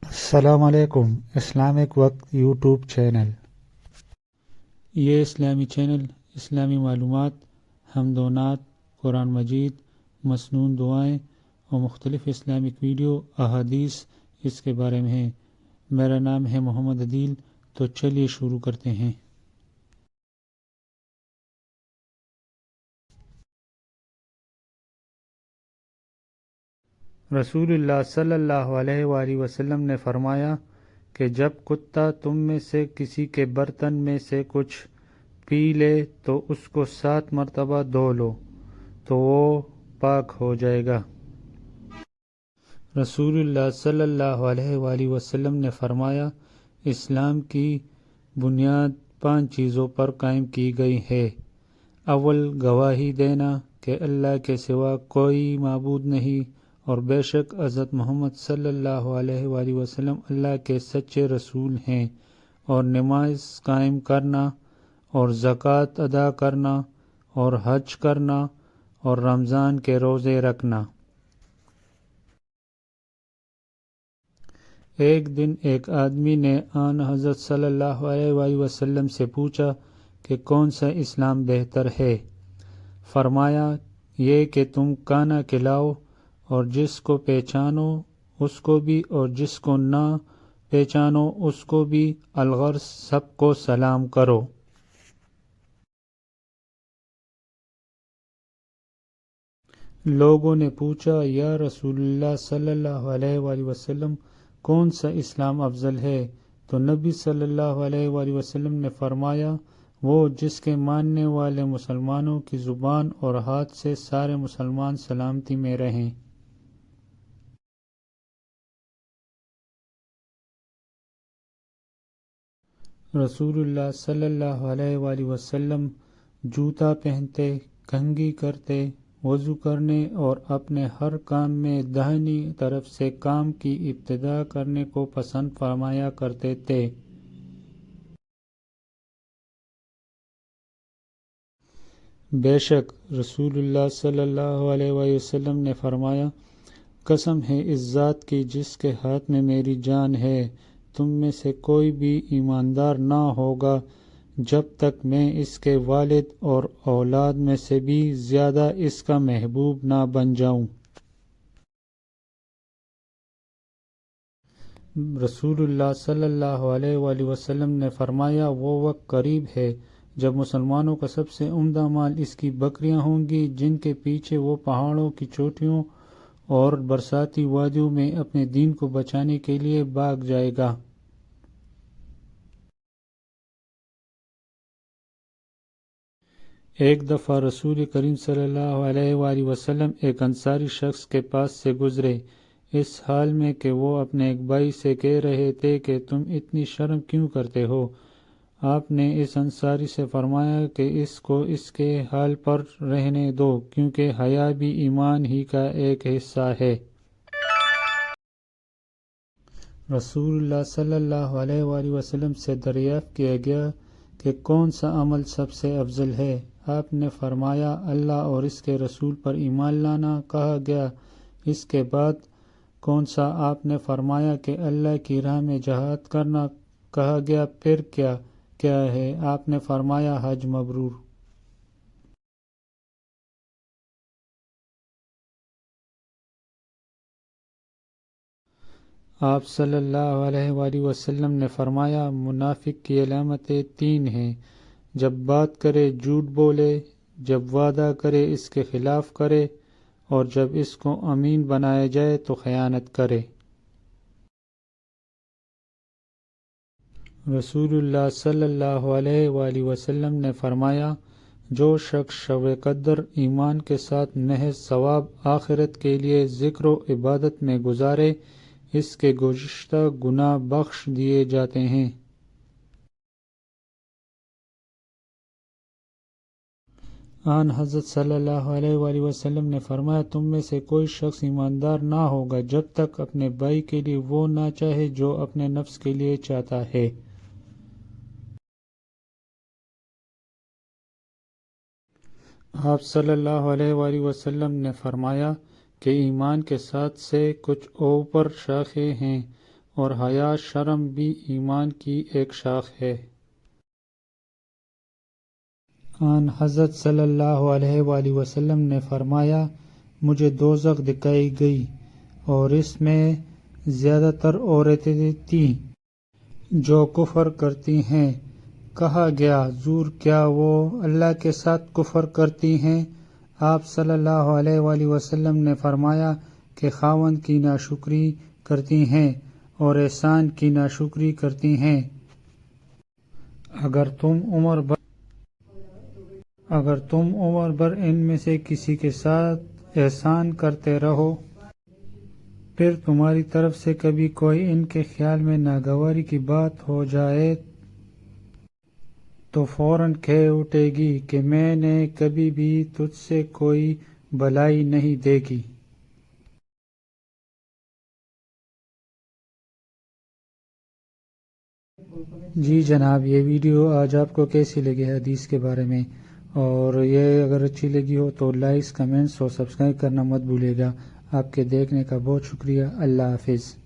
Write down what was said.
السلام علیکم۔ اسلامک وقت یوٹیوب چینل۔ یہ اسلامی چینل اسلامی معلومات، حمد و نعت، قرآن مجید، مسنون دعائیں اور مختلف اسلامک ویڈیو احادیث اس کے بارے میں ہیں۔ میرا نام ہے محمد عدیل، تو چلیے شروع کرتے ہیں۔ رسول اللہ صلی اللہ علیہ وآلہ وسلم نے فرمایا کہ جب کتا تم میں سے کسی کے برتن میں سے کچھ پی لے تو اس کو 7 مرتبہ دھو لو تو وہ پاک ہو جائے گا۔ رسول اللہ صلی اللہ علیہ وآلہ وسلم نے فرمایا، اسلام کی بنیاد 5 چیزوں پر قائم کی گئی ہے۔ اول، گواہی دینا کہ اللہ کے سوا کوئی معبود نہیں اور بے شک حضرت محمد صلی اللہ علیہ وآلہ وسلم اللہ کے سچے رسول ہیں، اور نماز قائم کرنا اور زکوٰۃ ادا کرنا اور حج کرنا اور رمضان کے روزے رکھنا۔ ایک دن ایک آدمی نے آن حضرت صلی اللہ علیہ وآلہ وسلم سے پوچھا کہ کون سا اسلام بہتر ہے؟ فرمایا، یہ کہ تم کھانا کھلاؤ اور جس کو پہچانو اس کو بھی اور جس کو نہ پہچانو اس کو بھی، الغرض سب کو سلام کرو۔ لوگوں نے پوچھا، یا رسول اللہ صلی اللہ علیہ وآلہ وسلم، کون سا اسلام افضل ہے؟ تو نبی صلی اللہ علیہ وآلہ وسلم نے فرمایا، وہ جس کے ماننے والے مسلمانوں کی زبان اور ہاتھ سے سارے مسلمان سلامتی میں رہیں۔ رسول اللہ صلی اللہ علیہ وآلہ وسلم جوتا پہنتے، کنگھی کرتے، وضو کرنے اور اپنے ہر کام میں داہنی طرف سے کام کی ابتدا کرنے کو پسند فرمایا کرتے تھے۔ بے شک رسول اللہ صلی اللہ علیہ وآلہ وسلم نے فرمایا، قسم ہے اس ذات کی جس کے ہاتھ میں میری جان ہے، تم میں سے کوئی بھی ایماندار نہ ہوگا جب تک میں اس کے والد اور اولاد میں سے بھی زیادہ اس کا محبوب نہ بن جاؤں۔ رسول اللہ صلی اللہ علیہ وآلہ وسلم نے فرمایا، وہ وقت قریب ہے جب مسلمانوں کا سب سے عمدہ مال اس کی بکریاں ہوں گی، جن کے پیچھے وہ پہاڑوں کی چوٹیوں اور برساتی وادیوں میں اپنے دین کو بچانے کے لیے بھاگ جائے گا۔ ایک دفعہ رسول کریم صلی اللہ علیہ وآلہ وسلم ایک انصاری شخص کے پاس سے گزرے، اس حال میں کہ وہ اپنے ایک بھائی سے کہہ رہے تھے کہ تم اتنی شرم کیوں کرتے ہو؟ آپ نے اس انصاری سے فرمایا کہ اس کو اس کے حال پر رہنے دو، کیونکہ حیا بھی ایمان ہی کا ایک حصہ ہے۔ رسول اللہ صلی اللہ علیہ وآلہ وسلم سے دریافت کیا گیا کہ کون سا عمل سب سے افضل ہے؟ آپ نے فرمایا، اللہ اور اس کے رسول پر ایمان لانا۔ کہا گیا، اس کے بعد کون سا؟ آپ نے فرمایا کہ اللہ کی راہ میں جہاد کرنا۔ کہا گیا، پھر کیا ہے؟ آپ نے فرمایا، حج مبرور۔ آپ صلی اللہ علیہ وآلہ وسلم نے فرمایا، منافق کی علامتیں 3 ہیں: جب بات کرے جھوٹ بولے، جب وعدہ کرے اس کے خلاف کرے، اور جب اس کو امین بنایا جائے تو خیانت کرے۔ رسول اللہ صلی اللہ علیہ وآلہ وسلم نے فرمایا، جو شخص شب قدر ایمان کے ساتھ محض ثواب آخرت کے لیے ذکر و عبادت میں گزارے، اس کے گزشتہ گناہ بخش دیے جاتے ہیں۔ آن حضرت صلی اللہ علیہ وآلہ وسلم نے فرمایا، تم میں سے کوئی شخص ایماندار نہ ہوگا جب تک اپنے بھائی کے لیے وہ نہ چاہے جو اپنے نفس کے لیے چاہتا ہے۔ آپ صلی اللہ علیہ وآلہ وسلم نے فرمایا کہ ایمان کے ساتھ سے کچھ اوپر شاخیں ہیں، اور حیا شرم بھی ایمان کی ایک شاخ ہے۔ آن حضرت صلی اللہ علیہ وآلہ وسلم نے فرمایا، مجھے دوزخ دکھائی گئی اور اس میں زیادہ تر عورتیں تھیں جو کفر کرتی ہیں۔ کہا گیا، حضور کیا وہ اللہ کے ساتھ کفر کرتی ہیں؟ آپ صلی اللہ علیہ وآلہ وسلم نے فرمایا کہ خاوند کی ناشکری کرتی ہیں اور احسان کی ناشکری کرتی ہیں۔ اگر تم عمر بھر ان میں سے کسی کے ساتھ احسان کرتے رہو، پھر تمہاری طرف سے کبھی کوئی ان کے خیال میں ناگواری کی بات ہو جائے تو فوراً کہہ اٹھے گی کہ میں نے کبھی بھی تجھ سے کوئی بھلائی نہیں دیکھی۔ جی جناب، یہ ویڈیو آج آپ کو کیسی لگی حدیث کے بارے میں؟ اور یہ اگر اچھی لگی ہو تو لائکس، کمنٹس اور سبسکرائب کرنا مت بھولیے گا۔ آپ کے دیکھنے کا بہت شکریہ۔ اللہ حافظ۔